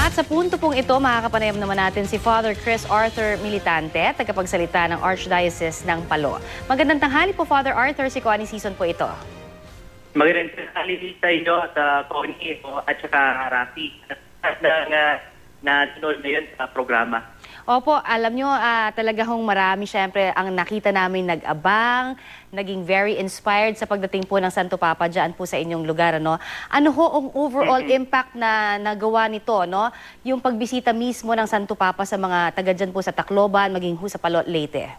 At sa punto pong ito, makakapanayam naman natin si Father Chris Arthur Militante, tagapagsalita ng Archdiocese ng Palo. Magandang tanghali po, Father Arthur. Si Connie Season po ito. Magandang tanghali sa inyo at Connie at saka Rafi at na-tunod na yun sa programa. Opo, alam nyo, talaga hong marami siyempre ang nakita namin nag-abang, naging very inspired sa pagdating po ng Santo Papa dyan po sa inyong lugar. Ano ho ang overall impact na nagawa nito? Yung pagbisita mismo ng Santo Papa sa mga taga dyan po sa Tacloban, maging ho sa Palo Leyte.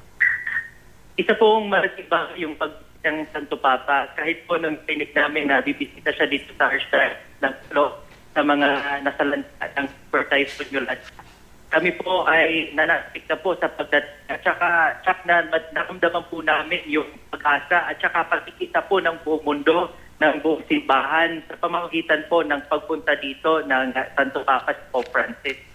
Isa pong malaking bagay yung pagbisita ng Santo Papa. Kahit po nung clinic namin na bibisita siya dito sa Archdiocese ng Palo sa mga nasalanta ng Super Typhoon Yolanda. Kami po ay nanasik na po sapagkat at saka naramdaman po namin yung pag-asa at saka pagkikita po ng buong mundo, ng buong simbahan sa pamamagitan po ng pagpunta dito ng Santo Papa Pope Francis.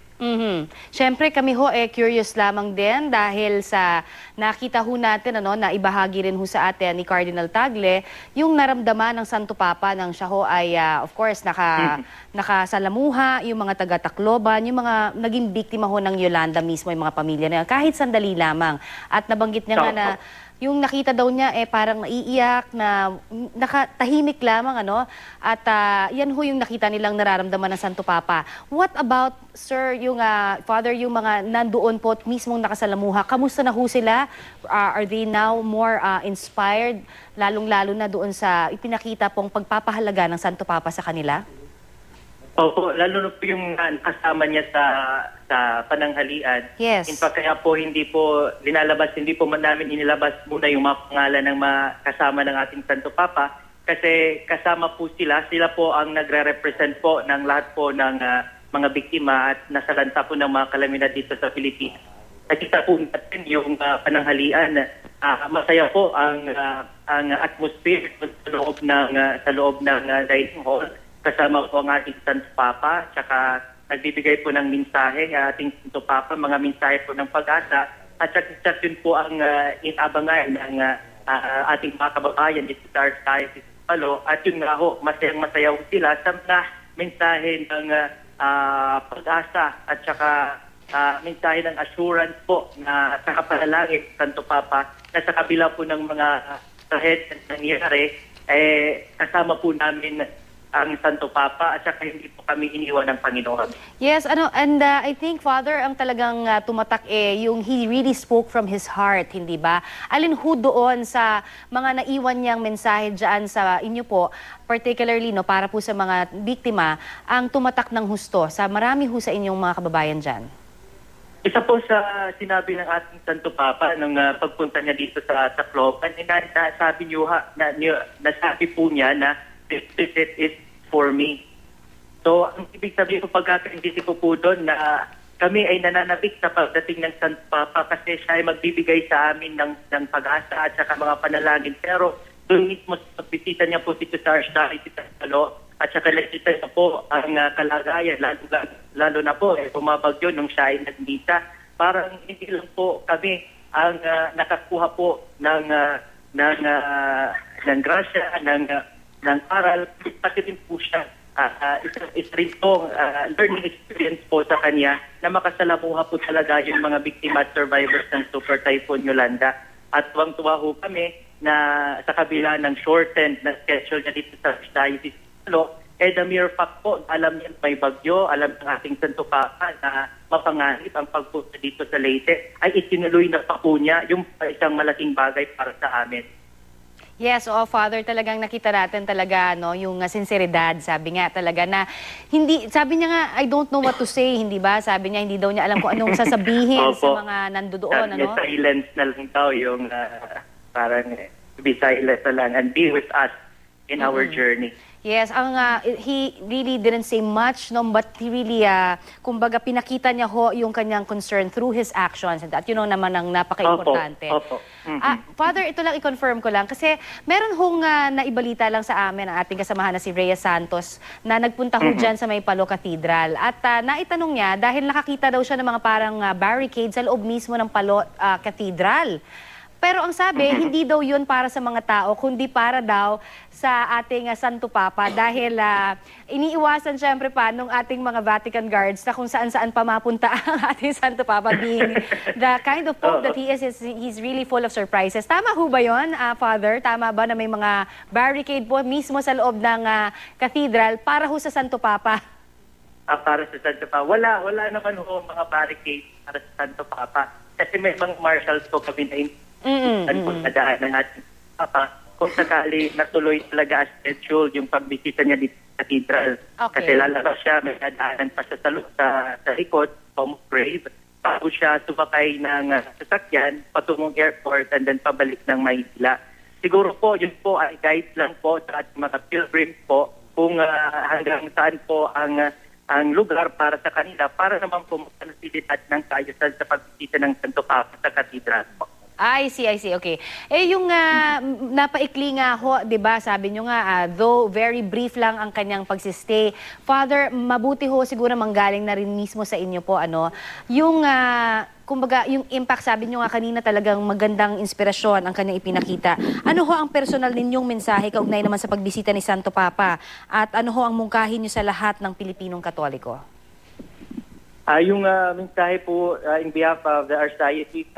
Siyempre kami ho curious lamang din dahil sa nakita ho natin na ibahagi rin ho sa atin ni Cardinal Tagle yung naramdaman ng Santo Papa nang siya ho ay of course nakasalamuha yung mga taga Tacloban, yung mga naging biktima ho ng Yolanda mismo, yung mga pamilya na kahit sandali lamang. At nabanggit niya nga na yung nakita daw niya parang naiiyak, na nakatahimik lamang at yan ho yung nakita nilang nararamdaman ng Santo Papa. What about, sir, yung Father, yung mga nandoon po mismong nakasalamuha, kamusta na ho sila? Are they now more inspired, lalong-lalo na doon sa ipinakita pong pagpapahalaga ng Santo Papa sa kanila? Opo, lalo na po yung kasama niya sa pananghalian. Yes. In fact, kaya po hindi po namin inilabas muna yung mga pangalan ng mga kasama ng ating Santo Papa kasi kasama po sila po ang nagre-represent po ng lahat po ng mga biktima at nasalanta po ng mga kalamidad dito sa Pilipinas. Nakita po natin yung pananghalian. Masaya po ang atmosphere sa loob ng dining hall. Kasama po ang ating Santo Papa, tsaka nagbibigay po ng mensahe ang ating Santo Papa, mga mensahe po ng pag-asa, at tsaka yun po ang inabangan ng ating mga kababayan dito sa Archdiocese ng Palo. At yun nga ho, masayang-masaya sila sa mga mensahe ng pag-asa at tsaka mensahe ng assurance po na sa kapanalangin Santo Papa na sa kabila po ng mga trahedya na nangyari, kasama po namin ang Santo Papa at saka hindi po kami iniwan ng Panginoon. Yes, and I think, Father, ang talagang tumatak yung he really spoke from his heart, hindi ba? Alin ho doon sa mga naiwan niyang mensahe dyan sa inyo po, particularly para po sa mga biktima, ang tumatak ng husto sa marami ho sa inyong mga kababayan dyan? Isa po sa sinabi ng ating Santo Papa nung pagpunta niya dito sa Tacloban, nasabi po niya na this visit is for me. So, ang ibig sabihin po pagkakaintindi ko po doon na kami ay nananabik sa pagdating ng Santo Papa kasi siya ay magbibigay sa amin ng pag-asa at saka mga panalangin. Pero doon mismo sa pagbisita niya po dito sa Archdiocese ng Palo at saka nakita niya po ang kalagayan, lalo na po bumabagyo nung siya ay nagbisa. Parang hindi lang po kami ang nakakuha po ng grasya, ng aral, pati rin po siya isa rin po learning experience po sa kanya na makasalamuha po talaga yung mga biktima at survivors ng Super Typhoon Yolanda. At tuwang-tuwa ho kami na sa kabila ng shortened na schedule niya dito sa Archdiocese ng Palo, the mere fact po, alam niya may bagyo, alam ng ating Santo Papa na mapanganib ang pagpunta dito sa Leyte, ay itinuloy na pa po niya yung isang malaking bagay para sa amin. Yes, Father, talagang nakita natin talaga yung sinseridad, sabi nga talaga na hindi, sabi niya nga, I don't know what to say, hindi ba? Sabi niya, hindi daw niya alam kung anong sasabihin sa mga nandoon. May silence na lang daw yung parang be silent na lang and be with us in our journey. Yes, he really didn't say much, but he really, kumbaga, pinakita niya yung kanyang concern through his actions. At yun naman ang napaka-importante. Opo. Father, ito lang i-confirm ko lang. Kasi meron naibalita lang sa amin ang ating kasamahan na si Rhea Santos na nagpunta dyan sa may Palo Cathedral. At naitanong niya, dahil nakakita daw siya ng mga parang barricades sa loob mismo ng Palo Cathedral. pero ang sabi, hindi daw yun para sa mga tao, kundi para daw sa ating Santo Papa dahil iniiwasan syempre pa nung ating mga Vatican guards na kung saan-saan pa mapunta ang ating Santo Papa being the kind of Pope that he is, he's really full of surprises. Tama ho ba yun, Father? Tama ba na may mga barricade po mismo sa loob ng cathedral para ho sa Santo Papa? Para sa Santo Papa. Wala naman ho mga barricade para sa Santo Papa. Kasi may mga marshals po kami na po sa daan ng ating Papa. Kung sakali natuloy talaga as scheduled yung pagbisita niya dito sa cathedral. Okay. Kasi lalabas siya, may dadaanan pa siya sa likod, Tom Grave. Bago siya sumakay ng sasakyan, patungong airport, and then pabalik ng Maynila. Siguro po, yun po ay guide lang po sa ating mga pilgrim po kung hanggang saan po ang lugar para sa kanila para naman po magpanasilidad ng kaayusan sa pagbisita ng Santo Papa sa cathedral po. I see. Okay. Yung napaikli nga ho, 'di ba? Sabi nyo nga, though very brief lang ang kanyang pagsistay. Father, mabuti ho siguro manggaling na rin mismo sa inyo po yung kumbaga yung impact, sabi nyo nga kanina, talagang magandang inspirasyon ang kanyang ipinakita. Ano ho ang personal ninyong mensahe kaugnay naman sa pagbisita ni Santo Papa? At ano ho ang mungkahin nyo sa lahat ng Pilipinong Katoliko? Yung mensahe po in behalf of the Archdiocese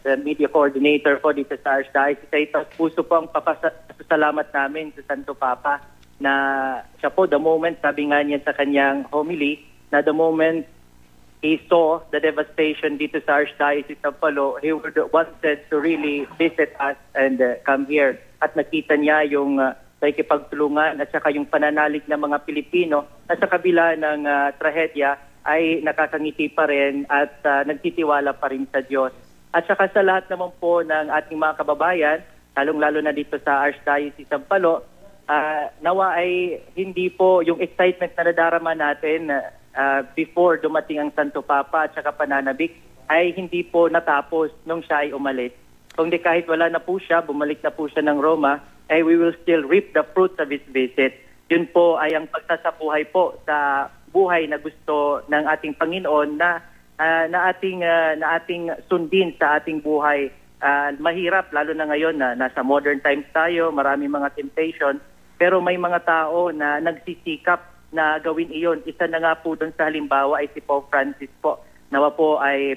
the media coordinator po dito sa Archdiocese, ay puso po ang papasalamat namin sa Santo Papa na siya po, the moment, sabi nga niya sa kanyang homily, na the moment he saw the devastation dito sa Archdiocese of Palo, he wanted to really visit us and come here. At nakita niya yung pakikipagtulungan at saka yung pananalig ng mga Pilipino na sa kabila ng trahedya ay nakakangiti pa rin at nagtitiwala pa rin sa Diyos. At saka sa lahat naman po ng ating mga kababayan, lalong-lalo na dito sa Archdiocese of Palo, nawa ay hindi po yung excitement na nadarama natin before dumating ang Santo Papa at saka pananabik ay hindi po natapos nung siya ay umalis. Kung di kahit wala na po siya, bumalik na po siya ng Roma, ay we will still reap the fruits of his visit. Yun po ay ang pagsasabuhay po sa buhay na gusto ng ating Panginoon na ating sundin sa ating buhay. Mahirap, lalo na ngayon na nasa modern times tayo, maraming mga temptation, pero may mga tao na nagsisikap na gawin iyon. Isa na nga po doon sa halimbawa ay si Pope Francis po. Nawa po ay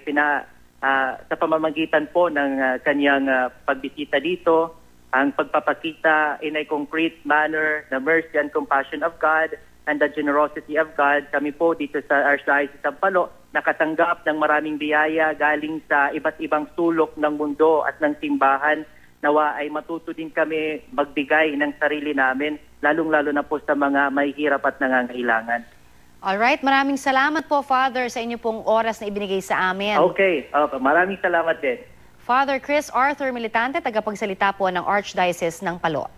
sa pamamagitan po ng kanyang pagbisita dito, ang pagpapakita in a concrete manner, the mercy and compassion of God and the generosity of God. Kami po dito sa Archdiocese of Palo nakatanggap ng maraming biyaya galing sa iba't ibang sulok ng mundo at ng simbahan. Nawa ay matuto din kami magbigay ng sarili namin, lalong-lalo na po sa mga mahihirap at nangangailangan. Alright, maraming salamat po, Father, sa inyo pong oras na ibinigay sa amin. Okay, maraming salamat din. Father Chris Arthur Militante, tagapagsalita po ng Archdiocese ng Palo.